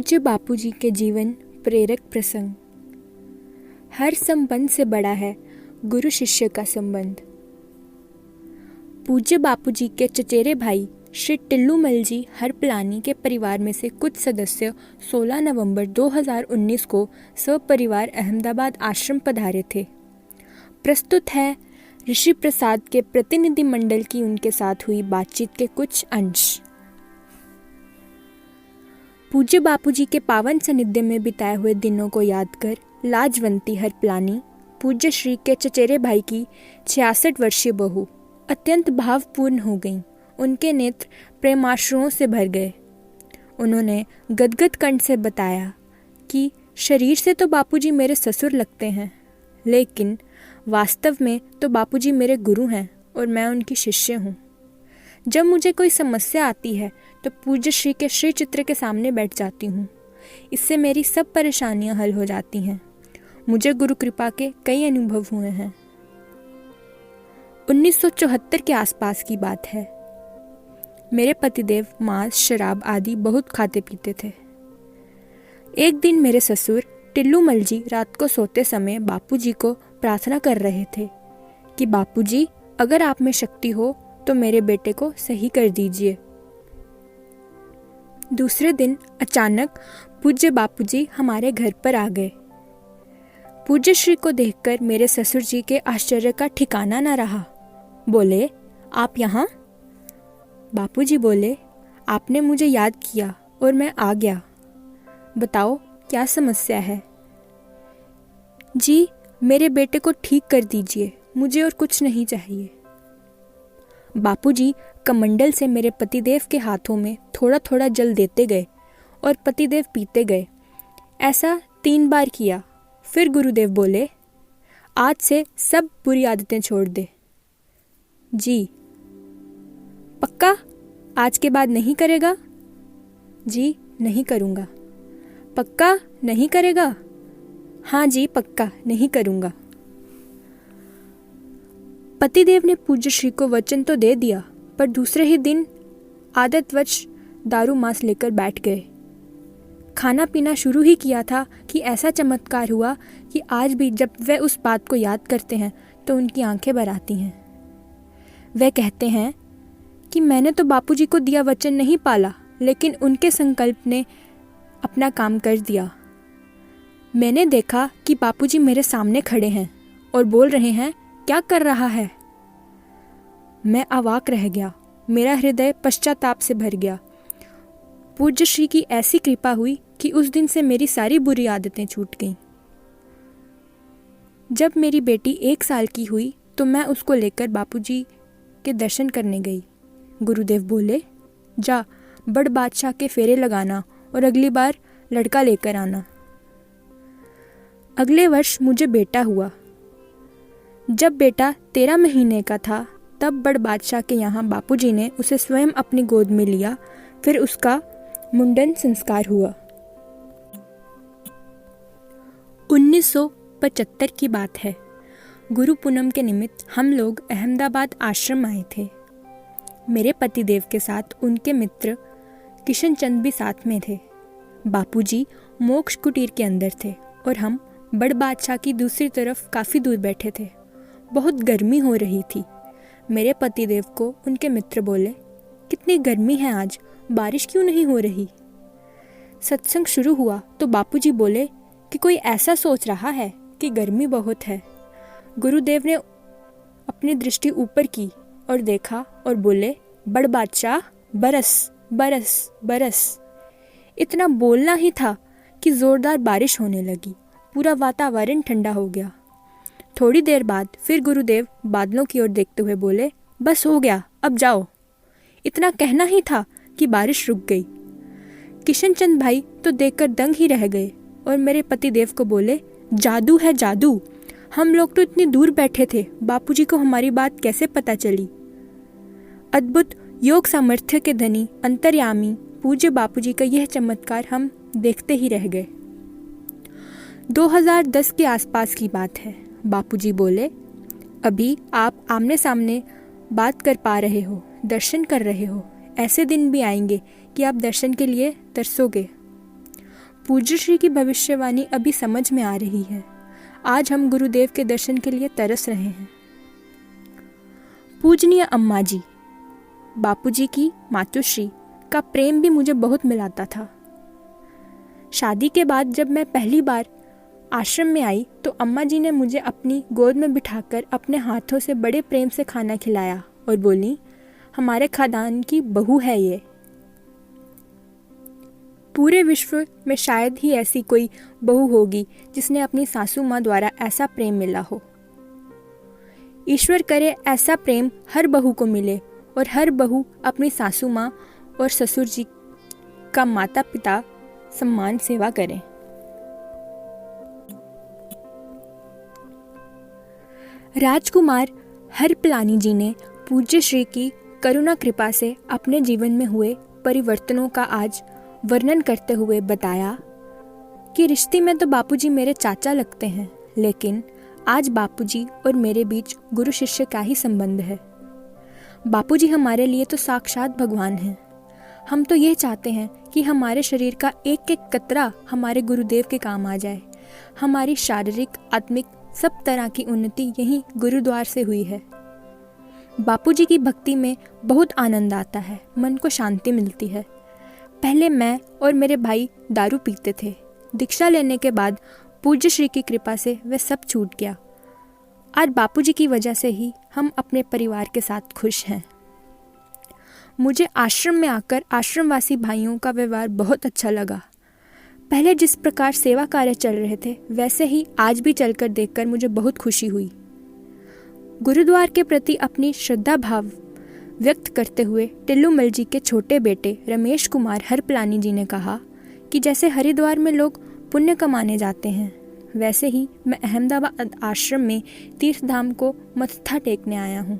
पूज्य बापूजी के जीवन प्रेरक प्रसंग। हर संबंध से बड़ा है गुरु शिष्य का संबंध। पूज्य बापूजी के चचेरे भाई श्री टिल्लूमल जी हरपलानी के परिवार में से कुछ सदस्य 16 नवंबर 2019 को सपरिवार अहमदाबाद आश्रम पधारे थे। प्रस्तुत है ऋषि प्रसाद के प्रतिनिधि मंडल की उनके साथ हुई बातचीत के कुछ अंश। पूज्य बापूजी के पावन सानिध्य में बिताए हुए दिनों को याद कर लाजवंती हरपलानी पूज्य श्री के चचेरे भाई की 66 वर्षीय बहू अत्यंत भावपूर्ण हो गईं। उनके नेत्र प्रेमाश्रुओं से भर गए। उन्होंने गदगद कंठ से बताया कि शरीर से तो बापूजी मेरे ससुर लगते हैं, लेकिन वास्तव में तो बापूजी मेरे गुरु हैं और मैं उनकी शिष्य हूँ। जब मुझे कोई समस्या आती है तो पूज्य श्री के श्री चित्र के सामने बैठ जाती हूँ। इससे मेरी सब परेशानियाँ हल हो जाती हैं। मुझे गुरु कृपा के कई अनुभव हुए हैं। 1974 के आसपास की बात है। मेरे पतिदेव मांस, शराब आदि बहुत खाते पीते थे। एक दिन मेरे ससुर टिल्लूमल जी रात को सोते समय बापूजी को प्रार्थना कर रहे थे कि बापूजी, अगर आप में शक्ति हो तो मेरे बेटे को सही कर दीजिए। दूसरे दिन अचानक पूज्य बापूजी हमारे घर पर आ गए। पूज्य श्री को देखकर मेरे ससुर जी के आश्चर्य का ठिकाना न रहा। बोले, आप यहाँ? बापूजी बोले, आपने मुझे याद किया और मैं आ गया। बताओ क्या समस्या है? जी, मेरे बेटे को ठीक कर दीजिए, मुझे और कुछ नहीं चाहिए। बापूजी कमंडल से मेरे पतिदेव के हाथों में थोड़ा थोड़ा जल देते गए और पतिदेव पीते गए। ऐसा 3 बार किया। फिर गुरुदेव बोले, आज से सब बुरी आदतें छोड़ दे। जी। पक्का? आज के बाद नहीं करेगा? जी, नहीं करूँगा। पक्का नहीं करेगा? हाँ जी, पक्का नहीं करूँगा। पतिदेव ने पूज्य श्री को वचन तो दे दिया, पर दूसरे ही दिन आदतवश दारू मांस लेकर बैठ गए। खाना पीना शुरू ही किया था कि ऐसा चमत्कार हुआ कि आज भी जब वे उस बात को याद करते हैं तो उनकी आंखें भर आती हैं। वे कहते हैं कि मैंने तो बापूजी को दिया वचन नहीं पाला, लेकिन उनके संकल्प ने अपना काम कर दिया। मैंने देखा कि बापूजी मेरे सामने खड़े हैं और बोल रहे हैं, क्या कर रहा है? मैं अवाक रह गया। मेरा हृदय पश्चाताप से भर गया। पूज्य श्री की ऐसी कृपा हुई कि उस दिन से मेरी सारी बुरी आदतें छूट गईं। जब मेरी बेटी 1 साल की हुई तो मैं उसको लेकर बापूजी के दर्शन करने गई। गुरुदेव बोले, जा बड़ बादशाह के फेरे लगाना और अगली बार लड़का लेकर आना। अगले वर्ष मुझे बेटा हुआ। जब बेटा 13 महीने का था तब बड़ बादशाह के यहाँ बापूजी ने उसे स्वयं अपनी गोद में लिया। फिर उसका मुंडन संस्कार हुआ। 1975 की बात है। गुरु पूनम के निमित्त हम लोग अहमदाबाद आश्रम आए थे। मेरे पतिदेव के साथ उनके मित्र किशन चंद भी साथ में थे। बापूजी मोक्ष कुटीर के अंदर थे और हम बड़ बादशाह की दूसरी तरफ काफ़ी दूर बैठे थे। बहुत गर्मी हो रही थी। मेरे पतिदेव को उनके मित्र बोले, कितनी गर्मी है आज, बारिश क्यों नहीं हो रही? सत्संग शुरू हुआ तो बापूजी बोले कि कोई ऐसा सोच रहा है कि गर्मी बहुत है। गुरुदेव ने अपनी दृष्टि ऊपर की और देखा और बोले, बड़ बादशाह, बरस बरस बरस। इतना बोलना ही था कि जोरदार बारिश होने लगी। पूरा वातावरण ठंडा हो गया। थोड़ी देर बाद फिर गुरुदेव बादलों की ओर देखते हुए बोले, बस हो गया, अब जाओ। इतना कहना ही था कि बारिश रुक गई। किशन चंद भाई तो देखकर दंग ही रह गए और मेरे पतिदेव को बोले, जादू है जादू। हम लोग तो इतनी दूर बैठे थे, बापूजी को हमारी बात कैसे पता चली? अद्भुत योग सामर्थ्य के धनी अंतर्यामी पूज्य बापूजी का यह चमत्कार हम देखते ही रह गए। 2010 के आसपास की बात है। बापूजी बोले, अभी आप आमने सामने बात कर पा रहे हो, दर्शन कर रहे हो। ऐसे दिन भी आएंगे कि आप दर्शन के लिए तरसोगे। पूज्य श्री की भविष्यवाणी अभी समझ में आ रही है। आज हम गुरुदेव के दर्शन के लिए तरस रहे हैं। पूजनीय अम्मा जी, बापूजी की मातुश्री का प्रेम भी मुझे बहुत मिलाता था। शादी के बाद जब मैं पहली बार आश्रम में आई तो अम्मा जी ने मुझे अपनी गोद में बिठाकर अपने हाथों से बड़े प्रेम से खाना खिलाया और बोली, हमारे खानदान की बहू है ये। पूरे विश्व में शायद ही ऐसी कोई बहू होगी जिसने अपनी सासू माँ द्वारा ऐसा प्रेम मिला हो। ईश्वर करे ऐसा प्रेम हर बहू को मिले और हर बहू अपनी सासू माँ और ससुर जी का माता पिता सम्मान सेवा करें। राजकुमार हरपलानी जी ने पूज्य श्री की करुणा कृपा से अपने जीवन में हुए परिवर्तनों का आज वर्णन करते हुए बताया कि रिश्ते में तो बापूजी मेरे चाचा लगते हैं, लेकिन आज बापूजी और मेरे बीच गुरु शिष्य का ही संबंध है। बापूजी हमारे लिए तो साक्षात भगवान हैं। हम तो ये चाहते हैं कि हमारे शरीर का एक एक कतरा हमारे गुरुदेव के काम आ जाए। हमारी शारीरिक, आत्मिक सब तरह की उन्नति यही गुरुद्वार से हुई है। बापूजी की भक्ति में बहुत आनंद आता है, मन को शांति मिलती है। पहले मैं और मेरे भाई दारू पीते थे। दीक्षा लेने के बाद पूज्य श्री की कृपा से वह सब छूट गया। आज बापूजी की वजह से ही हम अपने परिवार के साथ खुश हैं। मुझे आश्रम में आकर आश्रमवासी भाइयों का व्यवहार बहुत अच्छा लगा। पहले जिस प्रकार सेवा कार्य चल रहे थे वैसे ही आज भी चलकर देखकर मुझे बहुत खुशी हुई। गुरुद्वार के प्रति अपनी श्रद्धा भाव व्यक्त करते हुए टिल्लूमल जी के छोटे बेटे रमेश कुमार हरपलानी जी ने कहा कि जैसे हरिद्वार में लोग पुण्य कमाने जाते हैं, वैसे ही मैं अहमदाबाद आश्रम में तीर्थधाम को मत्था टेकने आया हूँ।